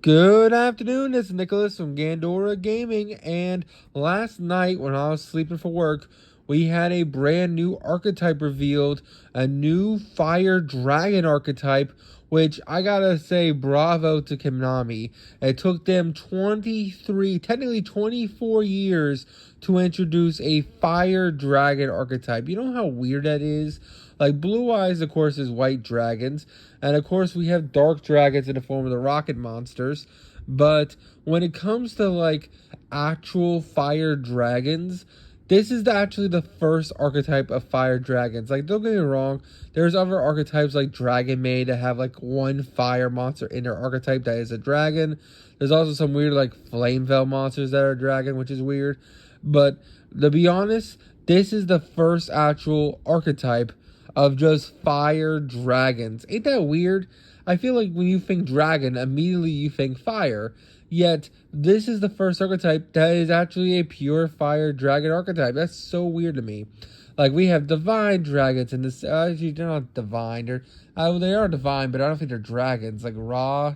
Good afternoon, this is Nicholas from Gandora Gaming, and last night when I was sleeping for work, we had a brand new archetype revealed, a new Fire Dragon archetype, which I gotta say bravo to Konami. It took them 23, technically 24 years to introduce a Fire Dragon archetype. You know how weird that is? Like, Blue Eyes, of course, is white dragons. And, of course, we have dark dragons in the form of the rocket monsters. But when it comes to, like, actual fire dragons, this is actually the first archetype of fire dragons. Like, don't get me wrong, there's other archetypes like Dragon Maid that have, like, one fire monster in their archetype that is a dragon. There's also some weird, like, Flame Veil monsters that are a dragon, which is weird. But, to be honest, this is the first actual archetype of just fire dragons. Ain't that weird? I feel like when you think dragon, immediately you think fire. Yet, this is the first archetype that is actually a pure fire dragon archetype. That's so weird to me. Like, we have divine dragons in this. Actually, they're not divine. They are divine, but I don't think they're dragons. Like, Ra,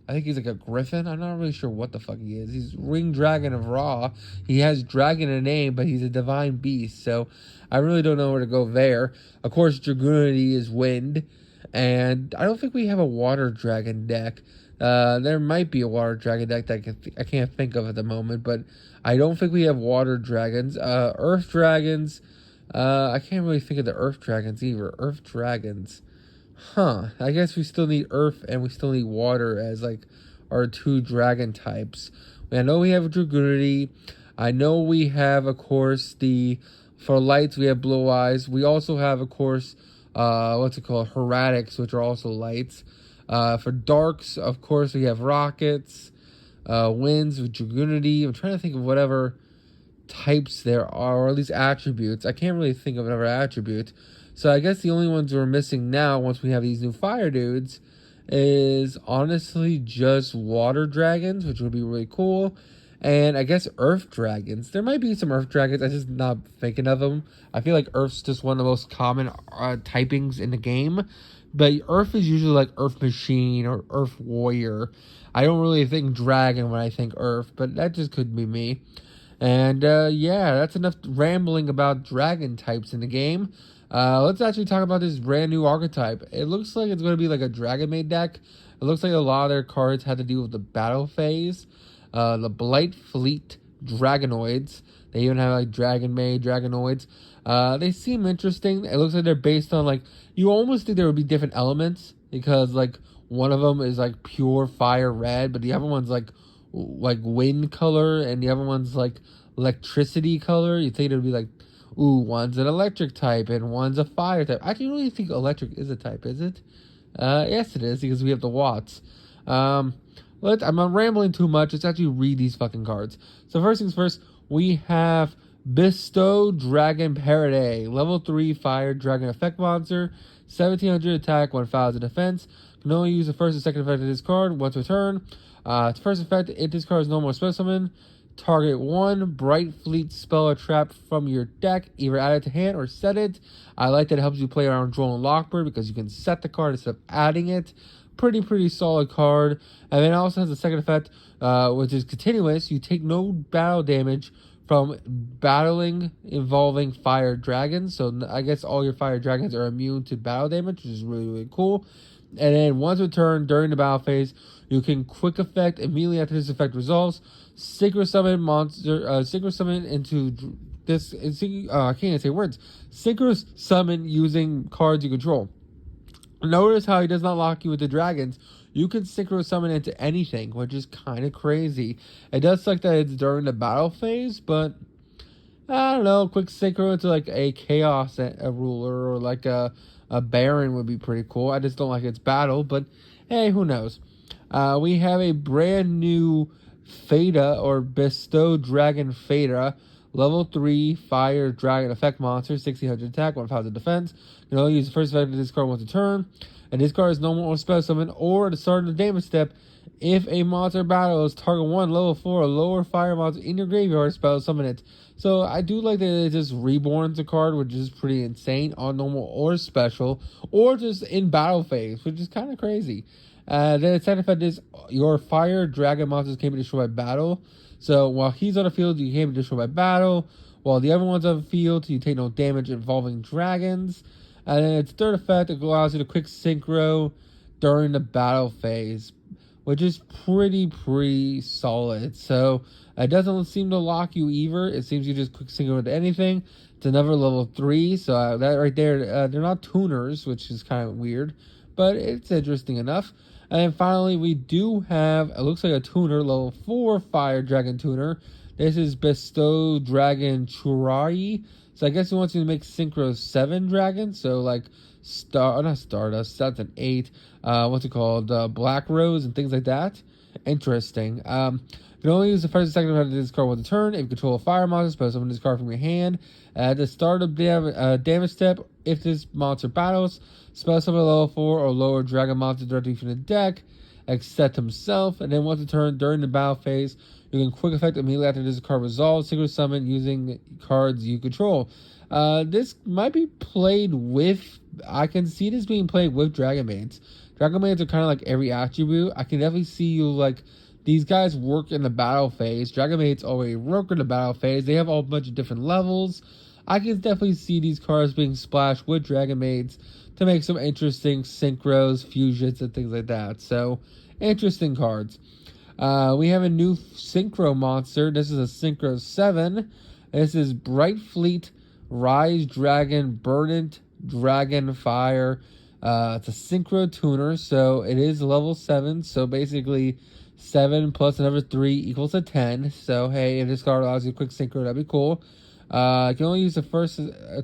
I think he's like a griffin. I'm not really sure what the fuck he is. He's Ring Dragon of Ra. He has dragon in a name, but he's a divine beast. So I really don't know where to go there. Of course, Dragoonity is wind. And I don't think we have a water dragon deck. There might be a water dragon deck that I can't think of at the moment. But I don't think we have water dragons. Earth dragons. I can't really think of the earth dragons either. Earth dragons. I guess we still need earth and we still need water as like our two dragon types. I know we have Dragoonity. I know we have, of course, for lights we have Blue Eyes. We also have, of course, Heretics, which are also lights. For darks, of course, we have Rockets. Winds with Dragoonity. I'm trying to think of whatever types there are, or at least attributes. I can't really think of another attribute. So I guess the only ones we're missing now, once we have these new fire dudes, is honestly just water dragons, which would be really cool. And I guess earth dragons. There might be some earth dragons. I'm just not thinking of them. I feel like earth's just one of the most common typings in the game. But earth is usually like earth machine or earth warrior. I don't really think dragon when I think earth, but that just could be me. And yeah, that's enough rambling about dragon types in the game. Let's actually talk about this brand new archetype. It looks like it's going to be like a Dragon Maid deck. It looks like a lot of their cards had to do with the battle phase. The Blight Fleet Dragonoids. They even have like Dragon Maid Dragonoids. They seem interesting. It looks like they're based on like, you almost think there would be different elements because like one of them is like pure fire red, but the other one's like wind color and the other one's like electricity color. You think it would be like, ooh, one's an electric type and one's a fire type. I don't really think electric is a type, is it? Yes, it is, because we have the watts. I'm not rambling too much. Let's actually read these fucking cards. So first things first, we have Bestow Dragon Parade, level 3 fire dragon effect monster, 1700 attack, 1000 defense. Can only use the first and second effect of this card once per turn. Its first effect, if this card is no more spell summon, target one Bright Fleet spell or trap from your deck, either add it to hand or set it. I like that it helps you play around Droll and Lockbird because you can set the card instead of adding it. Pretty solid card. And then it also has a second effect, which is continuous. You take no battle damage from battling involving fire dragons. So I guess all your fire dragons are immune to battle damage, which is really cool. And then once per turn during the battle phase, you can quick effect immediately after this effect resolves. Synchro summon monster. Synchro summon into this. I can't even say words. Synchro summon using cards you control. Notice how he does not lock you with the dragons. You can synchro summon into anything, which is kind of crazy. It does suck that it's during the battle phase, but I don't know. Quick synchro into like a chaos a ruler or like a baron would be pretty cool. I just don't like its battle, but hey, who knows? We have a brand new Fada or Bestow Dragon Fada, level 3 fire dragon effect monster, 1600 attack, 1000 defense. You know, use the first effect of this card once a turn, and this card is no more spell summon or at the start of the damage step. If a monster battles target one level 4 or lower fire monster in your graveyard, spell summon it. So I do like that it just reborns a card, which is pretty insane on normal or special, or just in battle phase, which is kind of crazy. Then its side effect is your fire dragon monsters can be destroyed by battle. So while he's on the field, you can't be destroyed by battle. While the other one's on the field, you take no damage involving dragons. And then its third effect, it allows you to quick synchro during the battle phase, which is pretty solid. So it doesn't seem to lock you either. It seems you just quick synchro into anything. It's another level 3, so that right there, they're not tuners, which is kind of weird, but it's interesting enough. And then finally, we do have, it looks like a tuner, level 4 Fire Dragon Tuner. This is Bestow Dragon Churai. So I guess he wants you to make Synchro 7 dragons. So like, not Stardust, that's an 8. What's it called? Black Rose and things like that. Interesting. You can only use the first and second effect of this card once a turn. If you control a fire monster, special summon this card from your hand. At the start of damage step, if this monster battles, special summon a level 4 or lower dragon monster directly from the deck, except himself. And then once a turn during the battle phase, you can quick effect immediately after this card resolves, single summon using cards you control. This might be played with, I can see this being played with Dragon Maids. Dragon Maids are kind of like every attribute. I can definitely see you like, these guys work in the battle phase. Dragon Maids already work in the battle phase. They have all a bunch of different levels. I can definitely see these cards being splashed with Dragon Maids to make some interesting synchros, fusions, and things like that. So, interesting cards. We have a new synchro monster. This is a synchro 7. This is Bright Fleet Rise Dragon Burnt Dragon Fire. It's a synchro tuner, so it is level 7. So basically 7 plus another 3 equals a 10. So hey, if this card allows you a quick synchro, that'd be cool. You can only use the first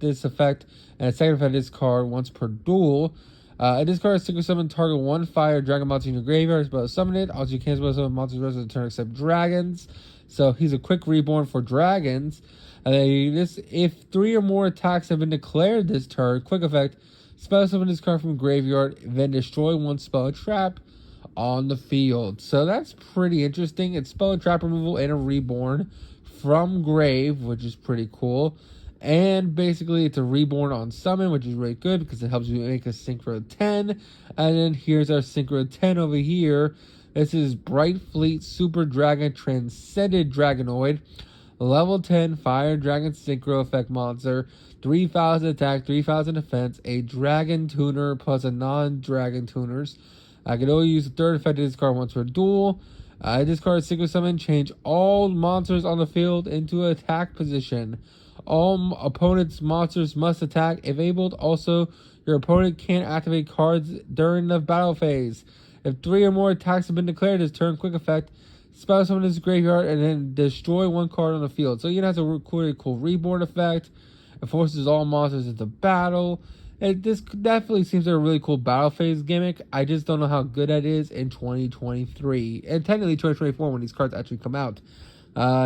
this effect and the second effect of this card once per duel. This card is synchro summon target 1 fire dragon monster in your graveyard, but summon it. Also, you can't summon monsters the rest of the turn except dragons. So he's a quick reborn for dragons. And then if 3 or more attacks have been declared this turn, quick effect, special summon this card from graveyard, then destroy 1 spell trap on the field. So that's pretty interesting. It's spell and trap removal and a reborn from grave, which is pretty cool. And basically it's a reborn on summon, which is really good because it helps you make a synchro 10. And then here's our synchro 10 over here. This is Bright Fleet Super Dragon Transcended Dragonoid, level 10 Fire Dragon Synchro Effect Monster, 3,000 attack, 3,000 defense, a dragon tuner plus a non-dragon tuners. I can only use the third effect of this card once per duel. This card is synchro summon. Change all monsters on the field into attack position. All opponent's monsters must attack if able. Also, your opponent can't activate cards during the battle phase. If 3 or more attacks have been declared this turn, quick effect, spell summon this graveyard and then destroy 1 card on the field. So you have a really cool reborn effect. It forces all monsters into battle. This definitely seems like a really cool battle phase gimmick. I just don't know how good that is in 2023. And technically 2024 when these cards actually come out.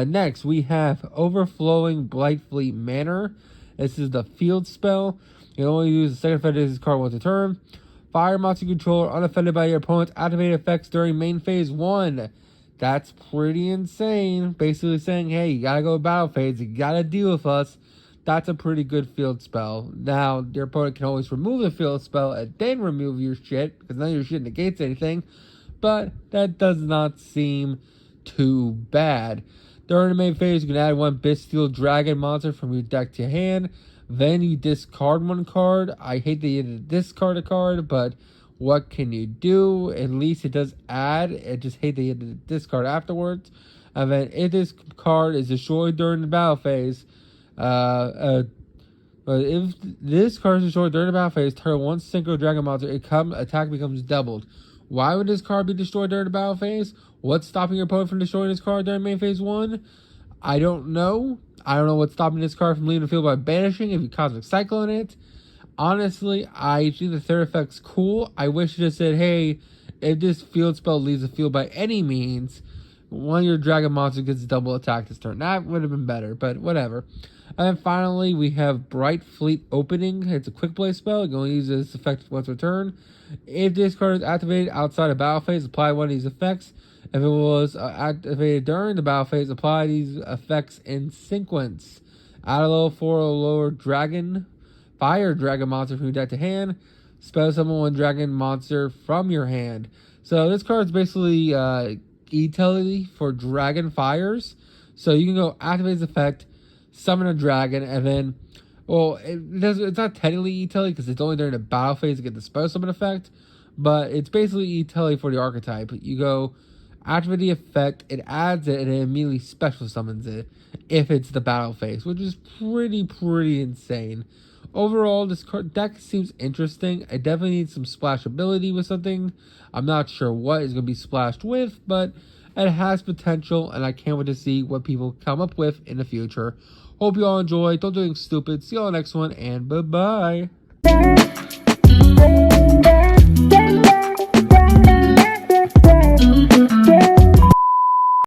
Next, we have Overflowing Blightfleet Manor. This is the field spell. You can only use the second effect of this card once a turn. Fire monster controller unaffected by your opponent's activated effects during main phase 1. That's pretty insane. Basically saying, hey, you gotta go battle phase. You gotta deal with us. That's a pretty good field spell. Now, your opponent can always remove the field spell and then remove your shit, because none of your shit negates anything. But that does not seem too bad. During the main phase, you can add 1 Bestial Dragon monster from your deck to your hand. Then you discard 1 card. I hate that you had to discard a card, but what can you do? At least it does add. I just hate that you had to discard afterwards. And then if this card is destroyed during the battle phase, but if this card is destroyed during the battle phase, turn 1 synchro dragon monster, attack becomes doubled. Why would this card be destroyed during the battle phase? What's stopping your opponent from destroying this card during main phase 1? I don't know. I don't know what's stopping this card from leaving the field by banishing if you Cosmic Cyclone it. Honestly, I think the third effect's cool. I wish it just said, hey, if this field spell leaves the field by any means, one of your dragon monsters gets double attack this turn. That would have been better, but whatever. And then finally, we have Bright Fleet Opening. It's a quick play spell. You can only use this effect once per turn. If this card is activated outside of battle phase, apply one of these effects. If it was activated during the battle phase, apply these effects in sequence. Add a level 4 or lower dragon, fire dragon monster from your deck to hand. Spell summon 1 dragon monster from your hand. So this card is basically utility for dragon fires. So you can go activate this effect, summon a dragon, and then, well, it's not technically utility because it's only during the battle phase to get the spell summon effect, but it's basically utility for the archetype. You go activate the effect, it adds it, and it immediately special summons it if it's the battle phase, which is pretty insane. Overall, this deck seems interesting. I definitely need some splashability with something. I'm not sure what is going to be splashed with, but it has potential, and I can't wait to see what people come up with in the future. Hope you all enjoy. Don't do anything stupid. See you all next one, and bye-bye.